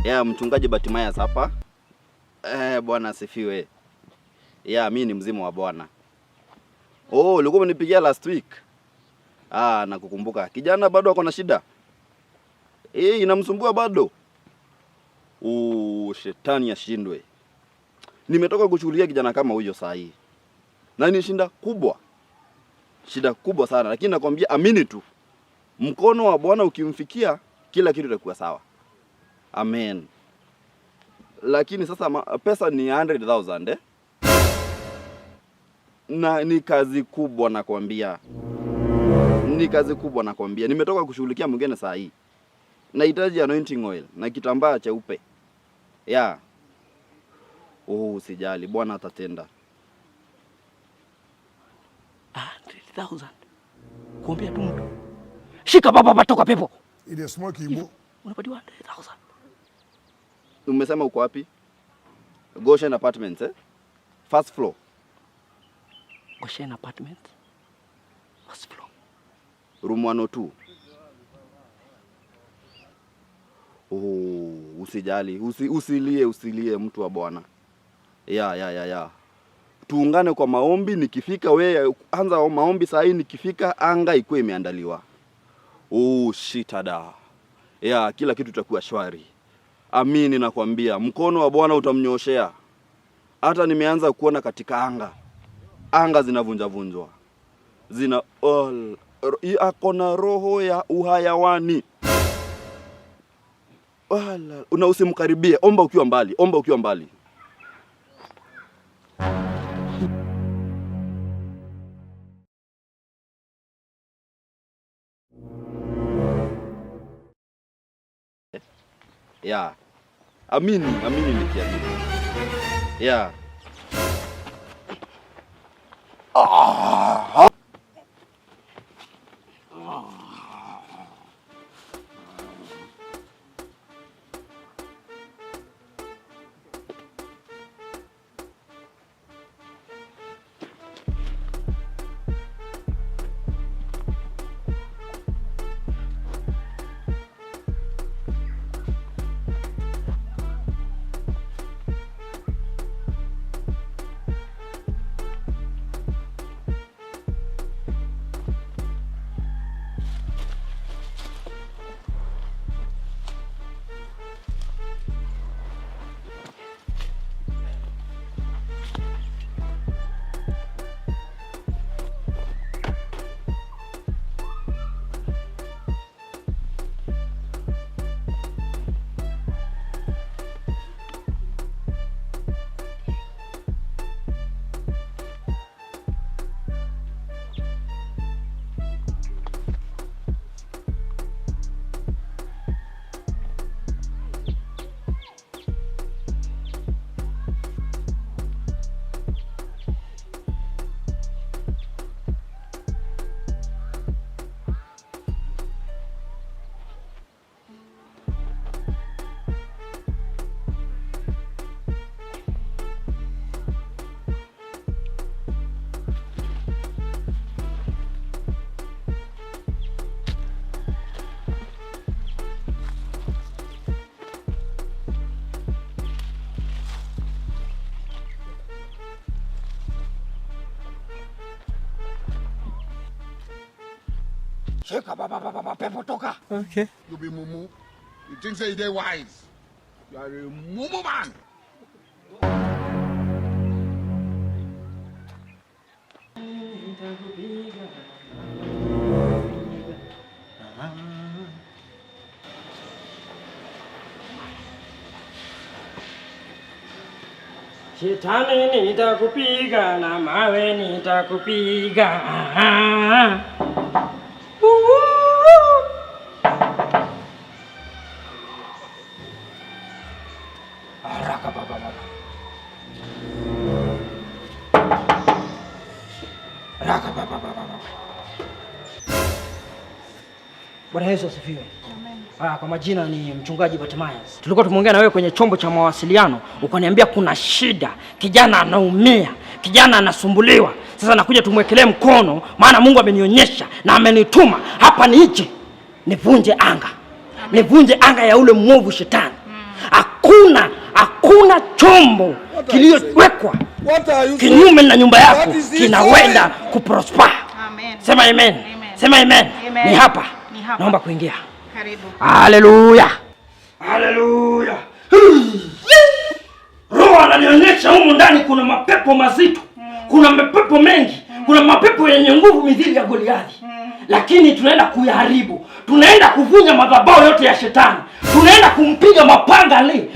Mchungaji Bartimaeus hapa. Bwana asifiwe. Mimi ni mzima wa Bwana. Ulikuwa umenipigia last week. Nakukumbuka. Kijana bado ako na shida. Inamsumbua bado. Shetani ashindwe. Nimetoka kushughulikia kijana kama huyo saa hii. Na ni shida kubwa. Shida kubwa sana, lakini nakwambia amini tu. Mkono wa Bwana ukimfikia, kila kitu kitakuwa sawa. Amen. Lakini sasa pesa ni 100,000 Na ni kazi kubwa nakwambia. Nimetoka kushughulikia mwingine saa hii. Nahitaji anointing oil na kitambaa cheupe. Usijali, Bwana atatenda. 100,000. Kuombea tu mtu. Shika baba toka pepo. Ile smoke ibo. Unapatiwa 100,000. Umesema uko wapi? Goshen Apartments First floor. Goshen Apartments. First floor. Room 102. Usijali, usilie mtu wa Bwana. Tuungane kwa maombi, nikifika wewe anza maombi saa hii, nikifika anga ikuwe imeandaliwa. Shitada. Kila kitu kitakuwa shwari. Amini nakwambia, mkono wa Bwana utamnyoshea. Hata nimeanza kuona katika anga zinavunjwa. Akona roho ya uhayawani. Una usimkaribie, omba ukiwa mbali. Amini nikiamini. Shika baba pepo toka. Okay. You be mumu. You think say you dey wise. You are a mumu man. Shetani nitakupiga na mawe nitakupiga. Haraka baba. Haraka baba. Bwana Yesu asifiwe. Kwa majina ni mchungaji Bartimaeus. Tulikuwa tumeongea na wewe kwenye chombo cha mawasiliano, ukaniambia kuna shida, kijana anaumia, kijana anasumbuliwa. Sasa nakuja tumwekelee mkono, maana Mungu amenionyesha na amenituma hapa nije nivunje anga. Nivunje anga ya ule mwovu shetani. Hakuna chombo kiliyowekwa kinyume na nyumba yako kinaweza kuprosper. Amen. Sema amen. Sema amen. Ni hapa. Naomba kuingia. Karibu. Haleluya. Haleluya. Roho ananionyesha humu ndani kuna mapepo mazito. Kuna mapepo mengi. Kuna mapepo yenye nguvu mithili ya Goliathi. Lakini tunaenda kuyaharibu. Tunaenda kuvunja madhabahu yote ya shetani. Tunaenda kumpiga mapanga le.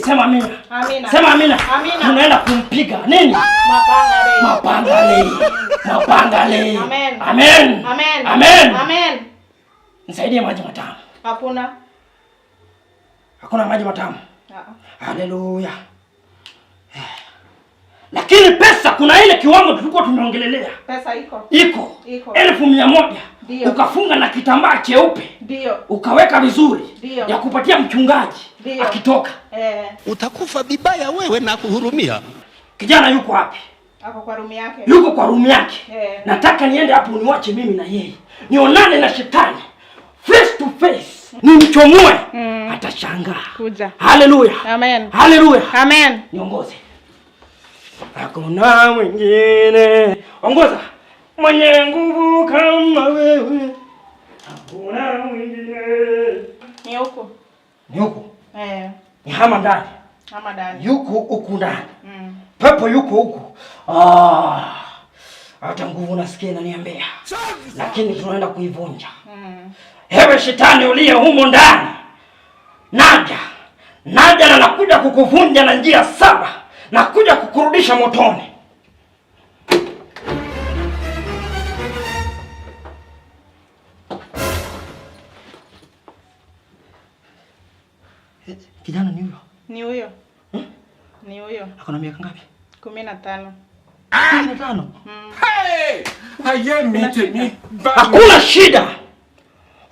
Sema amina. Amina. Sema amina. Amina. Tunaenda kumpiga nini? Mapanga le. Amen. Amen. Amen. Amen. Amen. Nisaidie maji matamu. Hakuna maji matamu. Haleluya. Lakini pesa, kuna ile kiwango tulikuwa tumeongelelea. Pesa iko. 1,100. Ukafunga na kitambaa cheupe. Ndio. Ukaweka vizuri. Dio. Ya kupatia mchungaji. Dio. Akitoka. Utakufa vibaya wewe na kuhurumia. Kijana yuko wapi? Ako kwa room yake. Yuko kwa room yake. Nataka niende hapo niwache mimi na yeye. Nionane na shetani face to face. Nimchomoe. Atashangaa. Kuja. Haleluya. Amen. Haleluya. Amen. Niongoze. Hakuna mwingine. Ongoza. Mwenye nguvu kama wewe. Hakuna mwingine. Ni huko. Ni hama ndani. Yuko huku ndani. Pepo yuko huku. Hata nguvu nasikia inaniambia. Lakini tunaenda kuivunja. Ewe shetani uliye humo ndani. Naja na nakuja kukuvunja na njia 7. Nakuja kukurudisha motoni. Kijana ni huyo? Ni huyo. Ni huyo. Ako na miaka ngapi? 15. 15? Hey! Hakuna shida.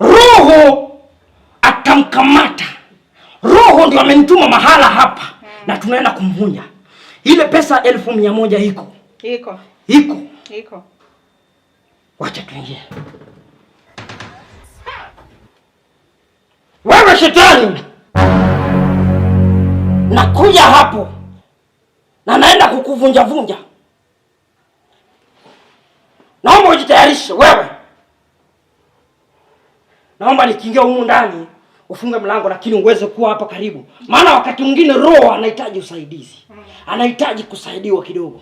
Roho atamkamata. Roho ndio amenituma mahala hapa. Na tunaenda kumvunja. Ile pesa 1,100 iko. Wacha tuingie. Wewe shetani, nakuja hapo na naenda kukuvunja. Naomba ujitayarishe wewe. Naomba nikiingia humu ndani ufunge mlango, lakini uweze kuwa hapa karibu. Maana wakati mwingine roho anahitaji usaidizi. Anahitaji kusaidiwa kidogo.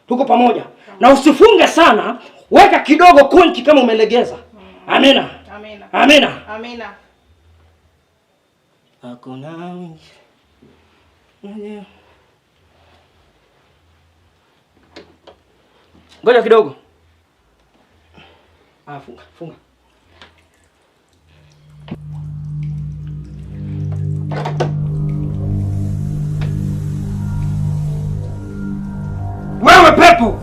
Tuko pamoja? Na usifunge sana, weka kidogo konti kama umelegeza. Amina. Hakuna mwingine. Ngoja kidogo. Funga. Wewe pepo.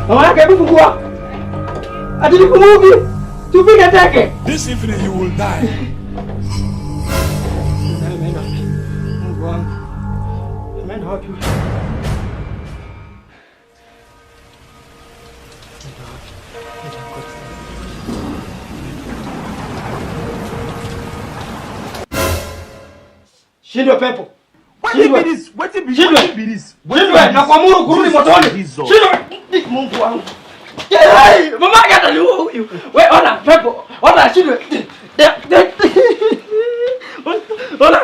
Mama yake hebu fungua. Atilifunguki. Tupige teke. This evening you will die. Mungu wangu. Amen. Wapi? Shindwe pepo. Shindwe na kuamuru kurudi motoni. Shindwe. Mungu wangu. Mama yake ataniua huyu. Wewe ona pepo. Ona shindwe. Ona.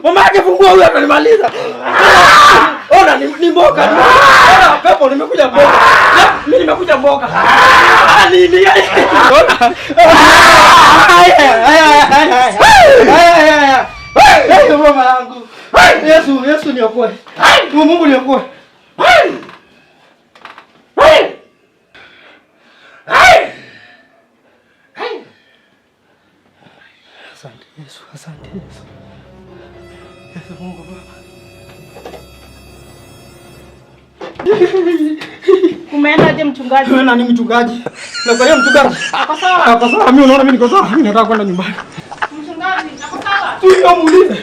Mama yake fungua huyu atanimaliza. Ona ni mboga. Ona pepo nimekuja mboga. Mimi nimekuja mboga. Nini? Ona. Hey, mama yangu. Yesu niokoe. Mungu niokoe. Asante Yesu. Yesu Mungu Baba. Umeendaje mchungaji? Wewe nani mchungaji? Nakwambia mchungaji. Ako sawa. Mimi unaona mimi niko sawa. Mimi nataka kwenda nyumbani. Tuime muulize.